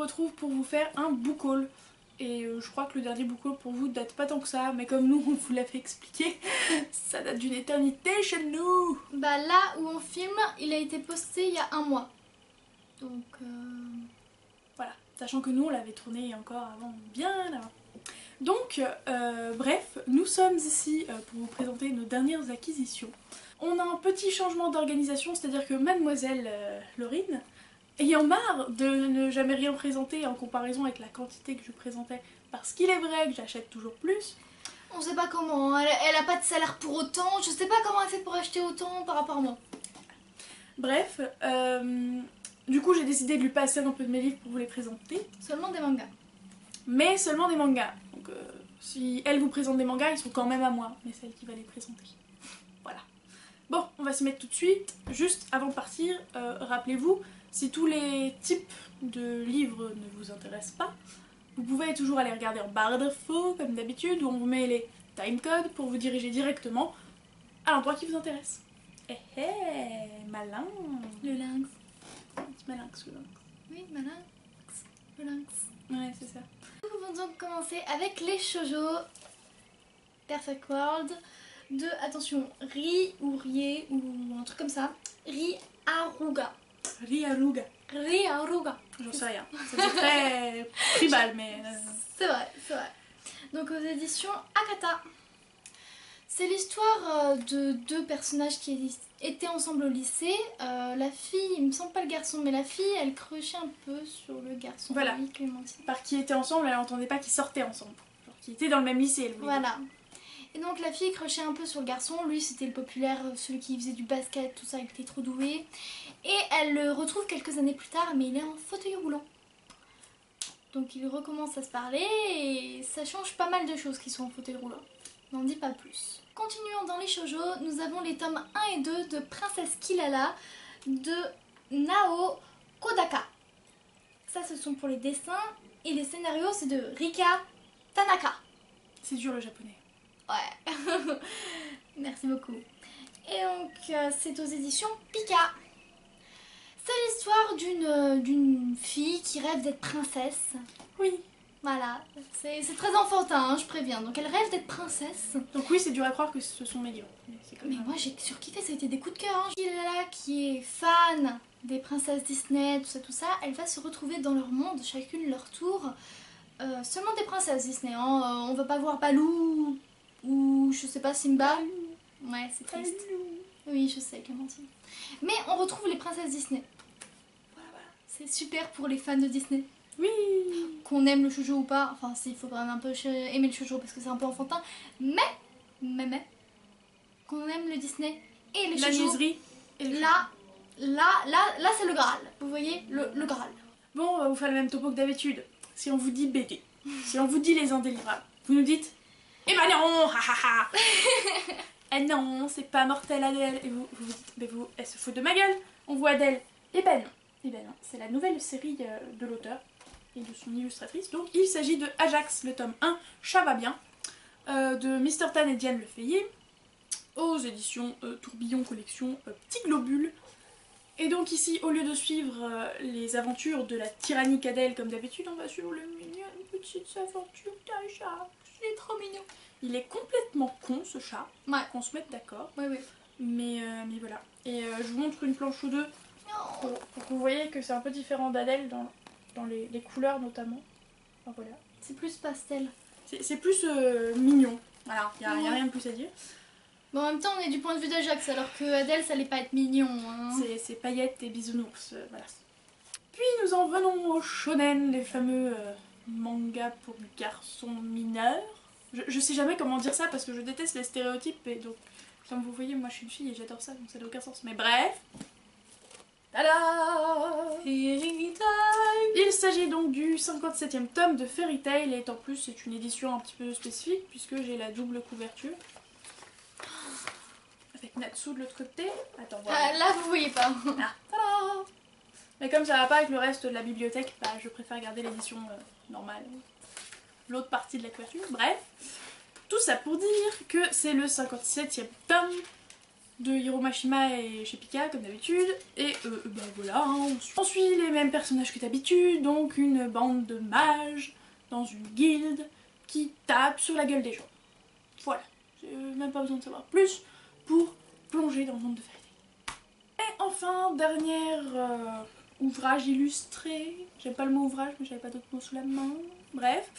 retrouve pour vous faire un book haul. Et je crois que le dernier book haul pour vous date pas tant que ça, mais comme nous on vous l'avait expliqué, ça date d'une éternité chez nous. Bah là où on filme, il a été posté il y a 1 mois. Donc voilà, sachant que nous on l'avait tourné encore avant, bien avant. Donc bref, nous sommes ici pour vous présenter nos dernières acquisitions. On a un petit changement d'organisation, c'est-à-dire que mademoiselle Laurine, ayant marre de ne jamais rien présenter en comparaison avec la quantité que je présentais, parce qu'il est vrai que j'achète toujours plus. on sait pas comment, elle a pas de salaire pour autant, je sais pas comment elle fait pour acheter autant par rapport à moi. Bref, du coup j'ai décidé de lui passer un peu de mes livres pour vous les présenter. Seulement des mangas. Mais seulement des mangas. Donc si elle vous présente des mangas, ils sont quand même à moi, mais c'est elle qui va les présenter. Voilà. Bon, on va s'y mettre tout de suite. Juste avant de partir, rappelez-vous, si tous les types de livres ne vous intéressent pas, vous pouvez toujours aller regarder en barre d'infos, comme d'habitude, où on vous met les timecodes pour vous diriger directement à l'endroit qui vous intéresse. Eh eh, malin. Le lynx. Petit malinx, le lynx. Oui, malin. Le lynx. Ouais, c'est ça. Nous pouvons donc commencer avec les shoujo Perfect World de, attention, Ri ou Rie ou un truc comme ça, Ri Aruga. Riaruga. Ri Aruga. J'en sais rien. C'est très tribal, mais... C'est vrai, c'est vrai. Donc aux éditions Akata. C'est l'histoire de 2 personnages qui étaient ensemble au lycée. La fille, il me semble pas le garçon, mais la fille, elle crochait un peu sur le garçon. Voilà. Oui, Clémentine. Par qui étaient ensemble, elle n'entendait pas qu'ils sortaient ensemble. Genre qui étaient dans le même lycée, elle voulait dire. Voilà. Et donc la fille crochait un peu sur le garçon. Lui, c'était le populaire, celui qui faisait du basket, tout ça, il était trop doué. Et elle le retrouve quelques années plus tard, mais il est en fauteuil roulant. Donc ils recommencent à se parler et ça change pas mal de choses qui sont en fauteuil roulant. N'en dis pas plus. Continuons dans les shoujo, nous avons les tomes 1 et 2 de Princesse Kilala de Nao Kodaka. Ça, ce sont pour les dessins et les scénarios, c'est de Rika Tanaka. C'est dur le japonais. Ouais, merci beaucoup. Et donc, c'est aux éditions Pika. C'est l'histoire d'une fille qui rêve d'être princesse. Oui. Voilà, c'est très enfantin, hein, je préviens. Donc elle rêve d'être princesse. Donc oui, c'est dur à croire que ce sont mes livres. Mais moi j'ai surkiffé, ça a été des coups de cœur. Hein. Kilala qui est fan des princesses Disney, tout ça, elle va se retrouver dans leur monde, chacune leur tour. Seulement des princesses Disney, hein. On va pas voir Baloo ou je sais pas Simba. Ouais, c'est triste. Oui, je sais, Clémentine. Mais on retrouve les princesses Disney. Voilà, voilà. C'est super pour les fans de Disney. Oui. Qu'on aime le shoujo ou pas, enfin si, il faut quand même un peu aimer le shoujo parce que c'est un peu enfantin, mais qu'on aime le Disney et le La shoujo, niaiserie. là c'est le Graal, vous voyez, le Graal. Bon, on va vous faire le même topo que d'habitude. Si on vous dit BD, si on vous dit les indélivrables, vous nous dites eh ben non, ha ha ha. Eh non, c'est pas Mortel Adèle. Et vous dites, mais vous, elle se fout de ma gueule. On voit Adèle. Eh ben non. Eh ben non, c'est la nouvelle série de l'auteur et de son illustratrice. Donc il s'agit de Ajax, le tome 1, Chat va bien, de Mr. Tan et Diane Lefayet, aux éditions Tourbillon Collection Petit Globule. Et donc ici, au lieu de suivre les aventures de la tyrannique Adèle comme d'habitude, on va suivre le mignon petite aventure d'Ajax. Il est trop mignon. Il est complètement con ce chat, ouais. qu'on se mette d'accord. Oui, oui. Mais voilà. Et je vous montre une planche ou deux pour que vous voyez que c'est un peu différent d'Adèle dans les couleurs notamment. Enfin, voilà. C'est plus pastel. C'est plus mignon. Voilà, il n'y a rien de plus à dire. Bon, en même temps, on est du point de vue d'Ajax, alors que Adèle, ça allait pas être mignon. Hein. C'est paillettes et bisounours, voilà. Puis nous en venons au shonen, les fameux mangas pour garçons mineurs. Je sais jamais comment dire ça parce que je déteste les stéréotypes et donc, comme vous voyez, moi je suis une fille et j'adore ça, donc ça n'a aucun sens. Mais bref. Tada! Il s'agit donc du 57e tome de Fairy Tail et en plus c'est une édition un petit peu spécifique puisque j'ai la double couverture. Avec Natsu de l'autre côté. Attends, voilà. Là, vous voyez pas. Ah, tada! Mais comme ça va pas avec le reste de la bibliothèque, bah, je préfère garder l'édition normale. L'autre partie de la couverture. Bref, tout ça pour dire que c'est le 57e tome de Hiro Mashima et chez Pika comme d'habitude. Et bah voilà, hein, on suit les mêmes personnages que d'habitude, donc une bande de mages dans une guilde qui tape sur la gueule des gens. Voilà, j'ai même pas besoin de savoir plus pour plonger dans le monde de Fairy Tail. Et enfin, dernier ouvrage illustré, j'aime pas le mot ouvrage mais j'avais pas d'autres mots sous la main, bref.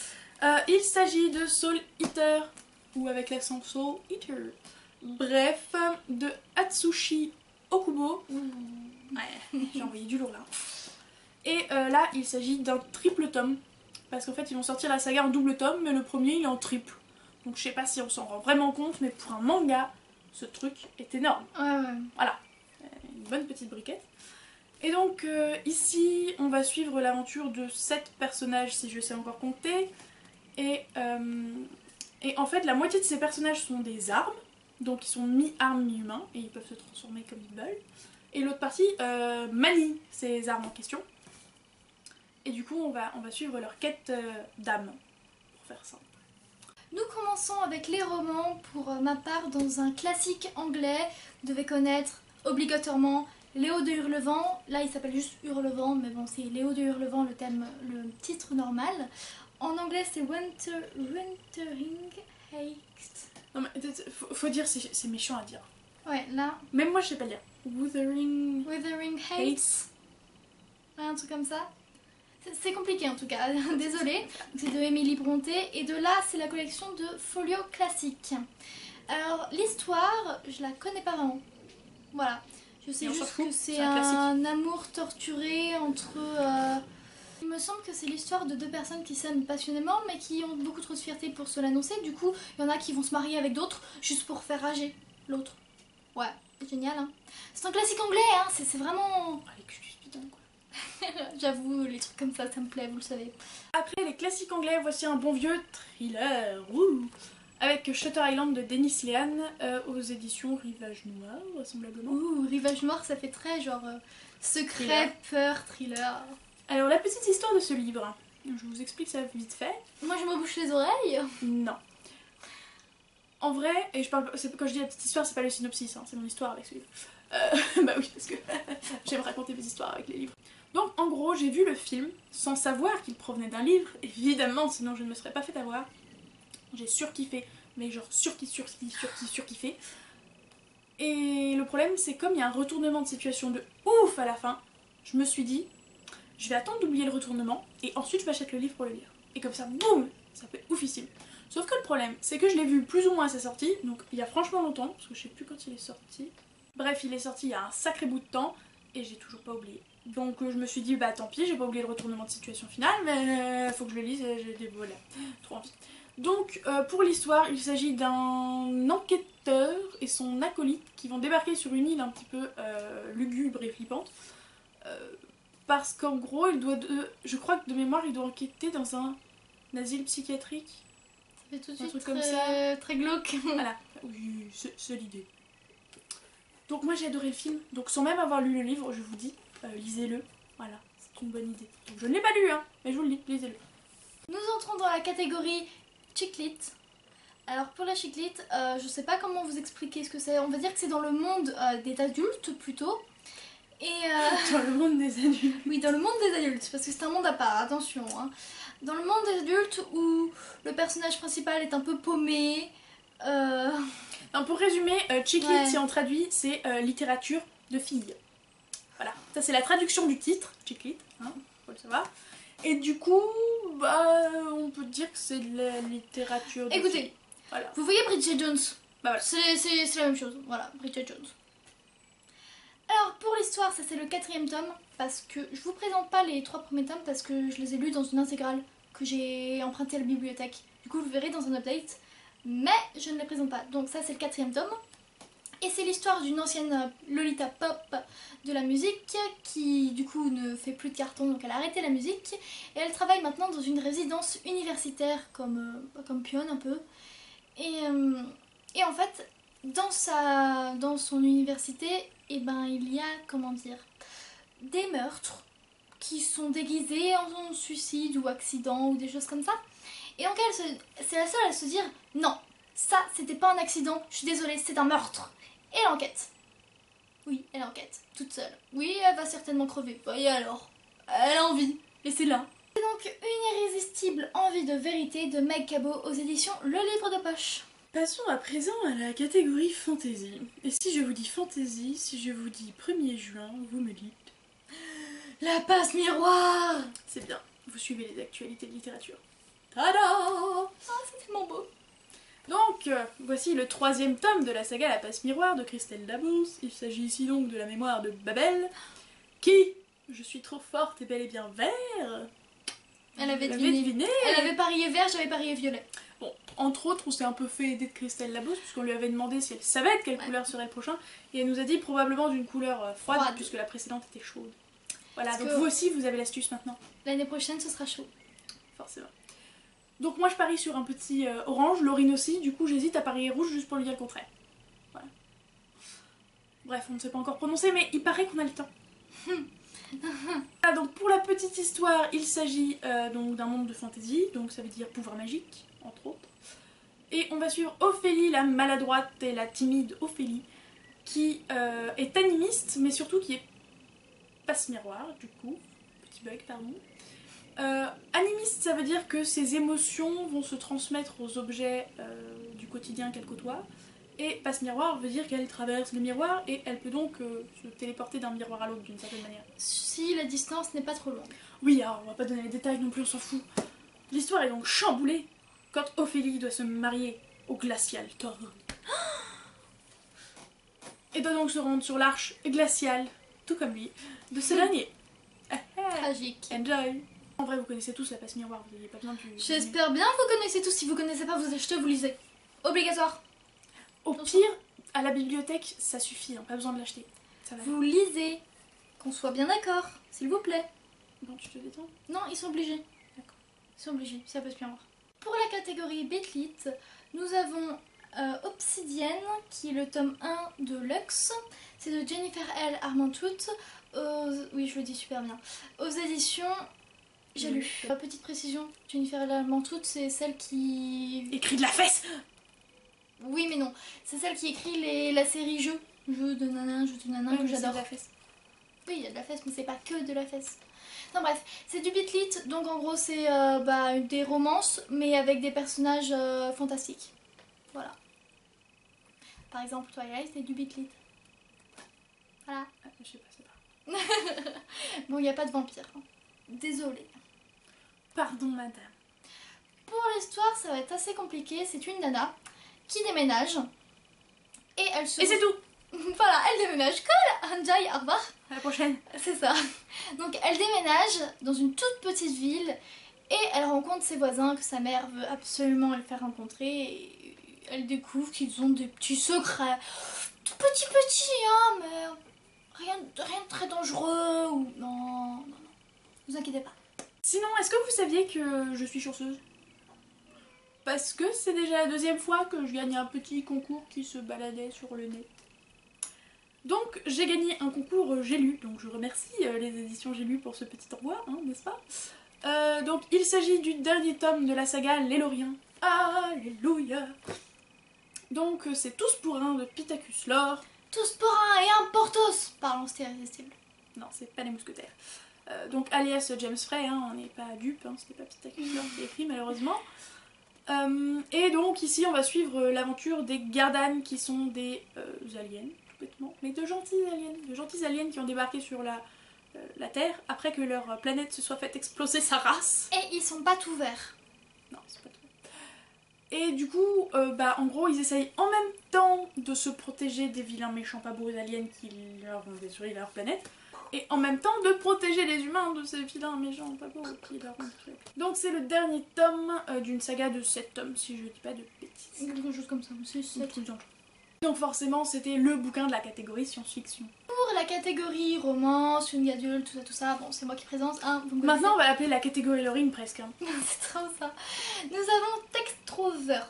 Il s'agit de Soul Eater, ou avec l'accent Soul Eater. Bref, de Atsushi Okubo. Ouais, j'ai envoyé du lourd là. Et là, il s'agit d'un triple tome. Parce qu'en fait, ils vont sortir la saga en double tome, mais le premier, il est en triple. Donc je sais pas si on s'en rend vraiment compte, mais pour un manga, ce truc est énorme. Ouais. Voilà, une bonne petite briquette. Et donc ici, on va suivre l'aventure de 7 personnages, si je sais encore compter. Et en fait, la moitié de ces personnages sont des armes. Donc ils sont mi-armes, mi-humains, et ils peuvent se transformer comme ils veulent. Et l'autre partie manie ces armes en question. Et du coup, on va suivre leur quête d'âme, pour faire simple. Nous commençons avec les romans, pour ma part, dans un classique anglais. Vous devez connaître obligatoirement Léo de Hurlevent. Là, il s'appelle juste Hurlevent, mais bon, c'est Léo de Hurlevent, le titre normal. En anglais, c'est Wuthering Heights. Non mais faut dire, c'est méchant à dire. Ouais, là. Même moi je sais pas lire. Wuthering Heights. Ouais, un truc comme ça. C'est compliqué en tout cas, désolée. C'est de Emily Brontë et de là c'est la collection de Folio Classique. Alors l'histoire, je la connais pas vraiment. Voilà. Je sais juste que c'est un amour torturé entre... Il me semble que c'est l'histoire de 2 personnes qui s'aiment passionnément mais qui ont beaucoup trop de fierté pour se l'annoncer. Du coup, il y en a qui vont se marier avec d'autres juste pour faire rager l'autre. Ouais, c'est génial hein. C'est un classique anglais hein, c'est vraiment... Ah, l'excuse putain quoi. J'avoue, les trucs comme ça me plaît, vous le savez. Après les classiques anglais, voici un bon vieux thriller. Avec Shutter Island de Dennis Lehane aux éditions Rivage Noir, vraisemblablement. Rivage Noir, ça fait très genre secret, peur, thriller. Alors la petite histoire de ce livre, je vous explique ça vite fait. Moi je me bouche les oreilles. Non. En vrai, et je parle, quand je dis la petite histoire, c'est pas le synopsis, hein, c'est mon histoire avec ce livre. Bah oui, parce que j'aime raconter mes histoires avec les livres. Donc en gros, j'ai vu le film sans savoir qu'il provenait d'un livre, évidemment, sinon je ne me serais pas fait avoir. J'ai surkiffé, mais genre surkiffé. Et le problème, c'est comme il y a un retournement de situation de ouf à la fin, je me suis dit, je vais attendre d'oublier le retournement, et ensuite je m'achète le livre pour le lire. Et comme ça, boum, ça fait oufissime. Sauf que le problème, c'est que je l'ai vu plus ou moins à sa sortie, donc il y a franchement longtemps, parce que je sais plus quand il est sorti. Bref, il est sorti il y a un sacré bout de temps, et j'ai toujours pas oublié. Donc je me suis dit, bah tant pis, j'ai pas oublié le retournement de situation finale, mais faut que je le lise, j'ai des voilà, trop envie. Donc pour l'histoire, il s'agit d'un enquêteur et son acolyte qui vont débarquer sur une île un petit peu lugubre et flippante. Parce qu'en gros, je crois que de mémoire, il doit enquêter dans un asile psychiatrique. Ça fait tout de Un suite truc comme ça. très glauque. Voilà, oui, c'est l'idée. Donc moi j'ai adoré le film, donc sans même avoir lu le livre, je vous dis, lisez-le. Voilà, c'est une bonne idée. Donc, je ne l'ai pas lu, hein, mais je vous le dis, lisez-le. Nous entrons dans la catégorie chick-lit. Alors pour la chick-lit, je sais pas comment vous expliquer ce que c'est. On va dire que c'est dans le monde des adultes plutôt. Et Dans le monde des adultes. Oui, dans le monde des adultes, parce que c'est un monde à part, attention. Hein. Dans le monde des adultes où le personnage principal est un peu paumé. Non, pour résumer, chick-lit, ouais. Si on traduit, c'est littérature de filles. Voilà, ça c'est la traduction du titre, chick-lit, hein, faut le savoir. Et du coup, bah, on peut dire que c'est de la littérature de filles. Écoutez, voilà. Vous voyez Bridget Jones, bah, voilà. C'est la même chose, voilà, Bridget Jones. Alors pour l'histoire, ça c'est le 4e tome, parce que je vous présente pas les 3 premiers tomes parce que je les ai lus dans une intégrale que j'ai empruntée à la bibliothèque. Du coup vous verrez dans un update, mais je ne les présente pas. Donc ça c'est le 4e tome, et c'est l'histoire d'une ancienne Lolita Pop de la musique qui du coup ne fait plus de carton, donc elle a arrêté la musique, et elle travaille maintenant dans une résidence universitaire comme pionne un peu. Et en fait, dans son université, eh ben, il y a, comment dire, des meurtres qui sont déguisés en suicide ou accident ou des choses comme ça. Et donc c'est la seule à se dire, non, ça c'était pas un accident, je suis désolée, c'est un meurtre. Et elle enquête. Oui, elle enquête, toute seule. Oui, elle va certainement crever. Et alors? Elle a envie, laissez-la. C'est donc Une irrésistible envie de vérité de Meg Cabot aux éditions Le Livre de Poche. Passons à présent à la catégorie fantasy. Et si je vous dis fantasy, si je vous dis 1er juin, vous me dites... La passe miroir! C'est bien, vous suivez les actualités de littérature. Tada! Ah, c'est tellement beau. Donc, voici le 3e tome de la saga La Passe Miroir de Christelle Dabos. Il s'agit ici donc de la mémoire de Babel, qui, je suis trop forte et bel et bien vert. Elle avait Vous l'avez deviné. deviné. Elle avait parié vert, j'avais parié violet. Bon, entre autres, on s'est un peu fait aider de Christelle Labos, puisqu'on lui avait demandé si elle savait de quelle couleur serait le prochain, et elle nous a dit probablement d'une couleur froide, puisque la précédente était chaude. Voilà, Parce donc que- vous aussi, vous avez l'astuce maintenant, L'année prochaine, ce sera chaud. forcément. Donc moi, je parie sur un petit orange, Laurine aussi, du coup, j'hésite à parier rouge juste pour lui dire le contraire. Voilà. Bref, on ne sait pas encore prononcer, mais il paraît qu'on a le temps. Ah, donc pour la petite histoire, il s'agit donc d'un monde de fantasy, donc ça veut dire pouvoir magique, entre autres. Et on va suivre Ophélie, la maladroite et la timide Ophélie, qui est animiste, mais surtout qui est passe-miroir, du coup. Petit bug, pardon. Animiste, ça veut dire que ses émotions vont se transmettre aux objets du quotidien qu'elle côtoie. Et passe-miroir veut dire qu'elle traverse les miroirs et elle peut donc se téléporter d'un miroir à l'autre d'une certaine manière. Si la distance n'est pas trop longue. Oui, alors on va pas donner les détails non plus, on s'en fout. L'histoire est donc chamboulée quand Ophélie doit se marier au glacial Thor. Et doit donc se rendre sur l'arche glaciale, tout comme lui, de ce dernier. Tragique. Enjoy. En vrai, vous connaissez tous la passe miroir, vous n'avez pas besoin de... J'espère bien que vous connaissez tous. Si vous connaissez pas, vous achetez, vous lisez. Obligatoire. Au pire, à la bibliothèque, ça suffit, hein, pas besoin de l'acheter. Ça va. Vous lisez. Qu'on soit bien d'accord, s'il vous plaît. Bon, tu te détends. Non, ils sont obligés. D'accord. Ils sont obligés, ça peut se bien voir. Pour la catégorie Bitlit, nous avons Obsidienne, qui est le tome 1 de Lux. C'est de Jennifer L. Armentrout. Oui, je le dis super bien. Aux éditions... J'ai lu. Petite précision, Jennifer L. Armentrout, c'est celle qui... Écrit de la fesse. Oui, mais non. C'est celle qui écrit la série Jeux. Jeux de nanan, jeux de nanan, que j'adore. De la fesse. Oui, il y a de la fesse, mais c'est pas que de la fesse. Enfin bref, c'est du Bitlit, donc en gros c'est des romances, mais avec des personnages fantastiques. Voilà. Par exemple, Twilight, c'est du Bitlit. Voilà. Ah, je sais pas, c'est pas. Bon, il n'y a pas de vampire. Hein. Désolée. Pardon, madame. Pour l'histoire, ça va être assez compliqué. C'est une nana qui déménage. Et elle se... Et c'est tout. Voilà, elle déménage comme Anjay Arbar. À la prochaine. C'est ça. Donc elle déménage dans une toute petite ville et elle rencontre ses voisins que sa mère veut absolument elle faire rencontrer. Et elle découvre qu'ils ont des petits secrets. Tout petits, hein, mais rien de très dangereux. Ou... Non, vous inquiétez pas. Sinon, est-ce que vous saviez que je suis chanceuse? Parce que c'est déjà la 2e fois que je gagne un petit concours qui se baladait sur le net. Donc j'ai gagné un concours J'ai lu, donc je remercie les éditions J'ai lu pour ce petit envoi, hein, n'est-ce pas? Donc il s'agit du dernier tome de la saga Les Loriens. Alléluia. Donc c'est Tous pour un de Pittacus Lore. Tous pour un et un pour tous. Parlons, c'était irrésistible. Non, c'est pas les mousquetaires. Donc alias James Frey, hein, on n'est pas dupe, hein, c'était pas Pittacus Lore qui a écrit malheureusement. Et donc ici on va suivre l'aventure des Gardanes qui sont des aliens. Mais de gentils aliens qui ont débarqué sur la Terre après que leur planète se soit fait exploser sa race. Et ils sont pas tout verts. Non, c'est pas tout. Et du coup, en gros, ils essayent en même temps de se protéger des vilains méchants pas beaux aliens qui leur ont détruit leur planète, et en même temps de protéger les humains de ces vilains méchants pas beaux qui leur ont détruit. Donc c'est le dernier tome d'une saga de 7 tomes, si je dis pas de bêtises. Quelque chose comme ça. C'est ça. Donc forcément, c'était le bouquin de la catégorie science-fiction. Pour la catégorie romance, young adulte, tout ça, bon, c'est moi qui présente. Hein, vous me Maintenant, on va l'appeler la catégorie Lorine presque. Hein. c'est trop ça. Nous avons Textrovert.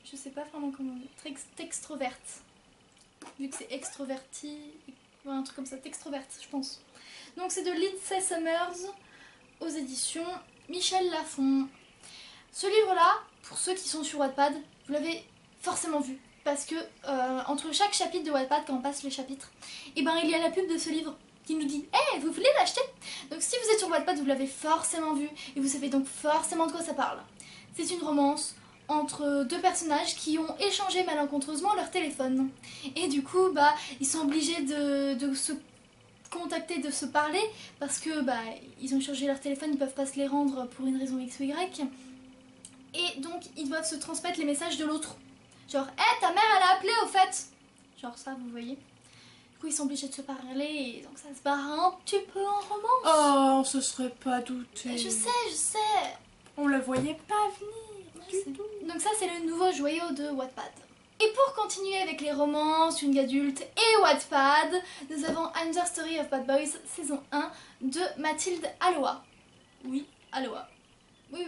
Je sais pas vraiment comment on dit. Textroverte. Vu que c'est extroverti. Ouais, un truc comme ça. Textroverte, je pense. Donc c'est de Lindsay Summers aux éditions Michel Lafon. Ce livre-là, pour ceux qui sont sur Wattpad, vous l'avez forcément vu. parce que entre chaque chapitre de Wattpad, quand on passe les chapitres, et ben il y a la pub de ce livre qui nous dit « Hey, vous voulez l'acheter ?» Donc si vous êtes sur Wattpad, vous l'avez forcément vu et vous savez donc forcément de quoi ça parle. C'est une romance entre deux personnages qui ont échangé malencontreusement leur téléphone. Et du coup, bah, ils sont obligés de se contacter, de se parler, parce que bah, ils ont échangé leur téléphone, ils peuvent pas se les rendre pour une raison X ou Y. Et donc, ils doivent se transmettre les messages de l'autre. Genre, hey, ta mère, elle a appelé au fait. Genre ça, vous voyez. Du coup, ils sont obligés de se parler, et donc ça se barre un petit peu en romance. Oh, on se serait pas douté. Je sais. On la voyait pas venir du tout. Donc ça, c'est le nouveau joyau de Wattpad. Et pour continuer avec les romances, young adulte et Wattpad, nous avons I'm the Story of Bad Boys, saison 1 de Mathilde Aloha. Oui, Aloha. Oui.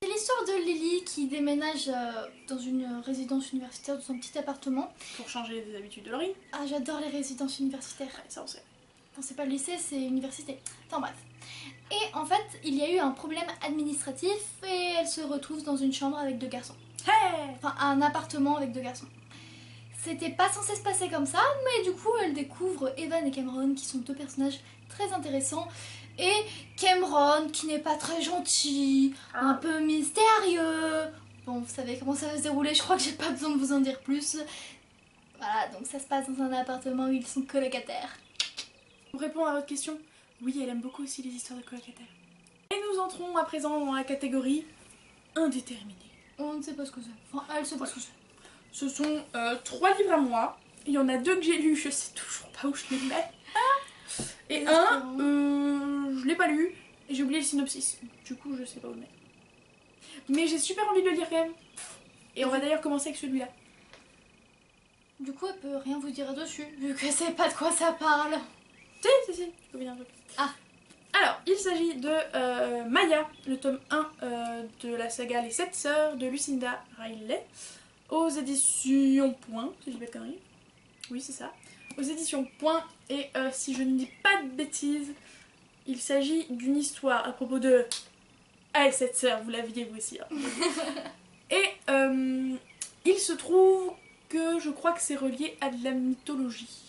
C'est l'histoire de Lily qui déménage dans une résidence universitaire, dans son petit appartement. Pour changer les habitudes de Laurie. Ah, j'adore les résidences universitaires. Ouais, ça on sait. Non, c'est pas le lycée, c'est université. Enfin bref. Et en fait, il y a eu un problème administratif et elle se retrouve dans une chambre avec deux garçons. Hey! Enfin, un appartement avec deux garçons. C'était pas censé se passer comme ça, mais du coup, elle découvre Evan et Cameron qui sont deux personnages très intéressants. Et Cameron qui n'est pas très gentil, un peu mystérieux. Bon, vous savez comment ça va se dérouler, je crois que j'ai pas besoin de vous en dire plus. Voilà, donc ça se passe dans un appartement où ils sont colocataires. Pour répondre à votre question, oui, elle aime beaucoup aussi les histoires de colocataires. Et nous entrons à présent dans la catégorie indéterminée. On ne sait pas ce que c'est. Enfin, elle sait pas ce que c'est. Ce sont 3 livres à moi. Il y en a 2 que j'ai lus, je sais toujours pas où je les mets. Et je l'ai pas lu et j'ai oublié le synopsis. Du coup, je sais pas où le mettre. Mais j'ai super envie de le lire quand même. Et on va d'ailleurs commencer avec celui-là. Du coup, elle peut rien vous dire dessus, vu qu'elle sait pas de quoi ça parle. Si, je peux vous dire un truc. Ah. Alors, il s'agit de Maya, le tome 1 de la saga Les 7 Sœurs de Lucinda Riley, aux éditions Point, si je dis pas de conneries. Oui, c'est ça. Aux éditions Point, et si je ne dis pas de bêtises, il s'agit d'une histoire à propos de... Ah, 7 Sœurs, vous l'aviez vous aussi. Hein. Et il se trouve que je crois que c'est relié à de la mythologie.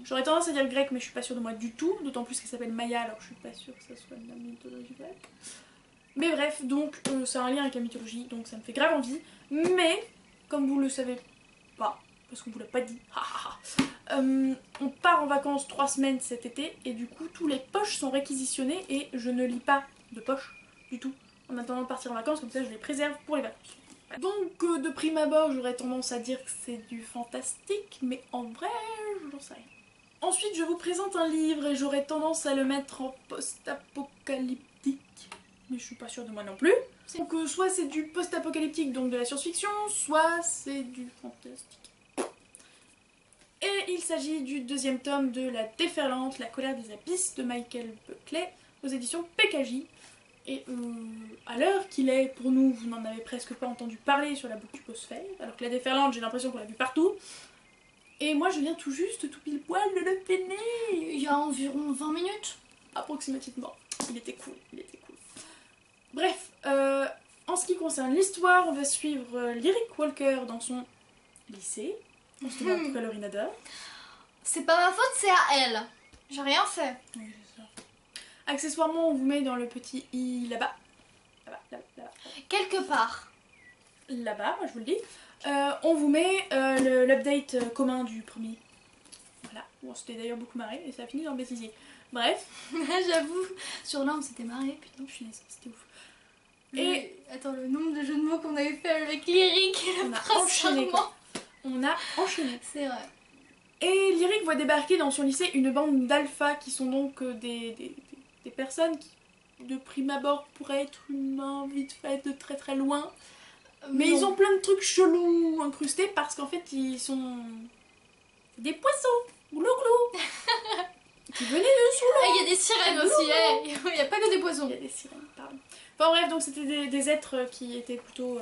J'aurais tendance à dire grec, mais je suis pas sûre de moi du tout, d'autant plus qu'elle s'appelle Maya, alors je suis pas sûre que ça soit de la mythologie grecque. Mais bref, donc c'est un lien avec la mythologie, donc ça me fait grave envie. Mais, comme vous le savez pas, parce qu'on vous l'a pas dit, on part en vacances 3 semaines cet été, et du coup tous les poches sont réquisitionnées, et je ne lis pas de poche du tout, en attendant de partir en vacances, comme ça je les préserve pour les vacances. Donc de prime abord j'aurais tendance à dire que c'est du fantastique, mais en vrai je n'en sais rien. Ensuite je vous présente un livre et j'aurais tendance à le mettre en post-apocalyptique, mais je suis pas sûre de moi non plus. Donc soit c'est du post-apocalyptique, donc de la science-fiction, soit c'est du fantastique. Et il s'agit du 2e tome de La Déferlante, La colère des abysses de Michael Buckley aux éditions PKJ. Et à l'heure qu'il est, pour nous, vous n'en avez presque pas entendu parler sur la Booktuposphère, alors que La Déferlante, j'ai l'impression qu'on l'a vu partout. Et moi, je viens tout juste, tout pile poil, de le peiner. Il y a environ 20 minutes. Approximativement. Il était cool. Bref, en ce qui concerne l'histoire, on va suivre Lyric Walker dans son lycée. On se demande pourquoi Laurie adore. C'est pas ma faute, c'est à elle. J'ai rien fait. Oui, c'est ça. Accessoirement, on vous met dans le petit i là-bas. Là-bas. Quelque part. Là-bas, moi je vous le dis. On vous met l'update commun du premier. Voilà. On s'était d'ailleurs beaucoup marré et ça a fini dans le bêtisier. Bref. J'avoue, sur l'un on s'était marré, putain, je suis naze, c'était ouf. Et attends, le nombre de jeux de mots qu'on avait fait avec Lyric et le prince charmant. On a enchaîné. C'est vrai. Et Lyric voit débarquer dans son lycée une bande d'alphas qui sont donc des personnes qui, de prime abord, pourraient être humains vite fait de très très loin. Mais non. ils ont plein de trucs chelous incrustés parce qu'en fait ils sont des poissons, glou glou, qui venaient de sous l'eau. Il y a des sirènes aussi, il n'y a pas que des poissons. Il y a des sirènes, pardon. Enfin bref, donc c'était des êtres qui étaient plutôt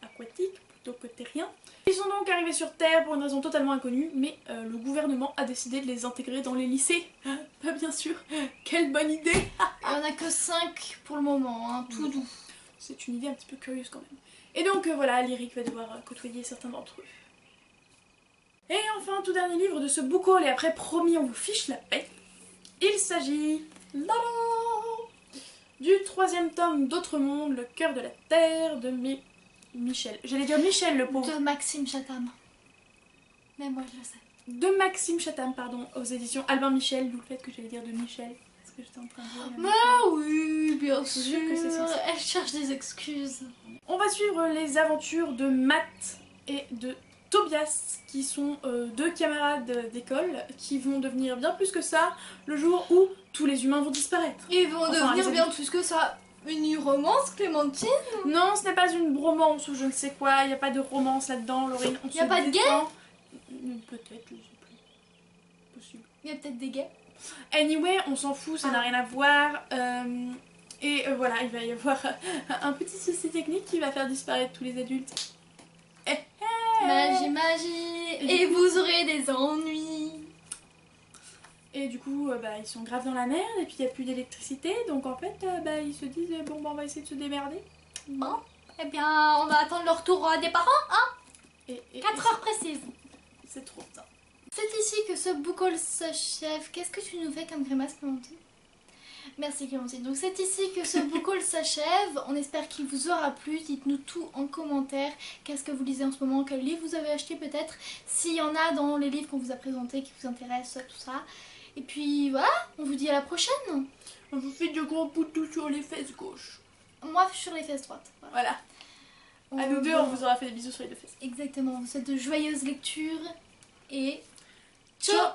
aquatiques, plutôt que terriens. Ils sont donc arrivés sur Terre pour une raison totalement inconnue, mais le gouvernement a décidé de les intégrer dans les lycées. Pas bien sûr, quelle bonne idée. Il n'y en a que 5 pour le moment, hein, tout doux. C'est une idée un petit peu curieuse quand même. Et donc voilà, Lyric va devoir côtoyer certains d'entre eux. Et enfin, tout dernier livre de ce book haul, et après promis on vous fiche la paix. Il s'agit du 3e tome d'Autre Monde, le cœur de la terre de Michel. J'allais dire Michel le pauvre. De Maxime Chatham. Mais moi je le sais. De Maxime Chatham, pardon, aux éditions Albin Michel, d'où le fait que j'allais dire de Michel. Parce que j'étais en train de dire. Bah oui, bien sûr. Que c'est censé. Elle cherche des excuses. On va suivre les aventures de Matt et de Tobias, qui sont 2 camarades d'école qui vont devenir bien plus que ça le jour où tous les humains vont disparaître. Ils vont Enfin, devenir les bien adultes. plus que ça. Une romance, Clémentine? Non, ce n'est pas une bromance ou je ne sais quoi, il n'y a pas de romance là-dedans, Laurine. Y a pas de gay? Peut-être, je sais plus. Possible. Il y a peut-être des gays. Anyway, on s'en fout, ça n'a rien à voir. Voilà, il va y avoir un petit souci technique qui va faire disparaître tous les adultes. Magie, magie. Et vous aurez des ennuis. Et du coup, ils sont grave dans la merde et puis il n'y a plus d'électricité, donc en fait, ils se disent bon, on va essayer de se démerder. Bon, eh bien, on va attendre le retour des parents, hein? Et 4 heures précises. C'est trop ça. C'est ici que ce book haul s'achève. Qu'est-ce que tu nous fais comme grimace, Clémentine? Merci Clémentine. Donc c'est ici que ce book haul s'achève. On espère qu'il vous aura plu. Dites-nous tout en commentaire. Qu'est-ce que vous lisez en ce moment? Quel livre vous avez acheté peut-être? S'il y en a dans les livres qu'on vous a présentés qui vous intéressent, tout ça. Et puis voilà, on vous dit à la prochaine. On vous fait de gros poutous sur les fesses gauches. Moi sur les fesses droites. Voilà. À nous deux, on vous aura fait des bisous sur les deux fesses. Exactement. On vous souhaite de joyeuses lectures. Et Ciao.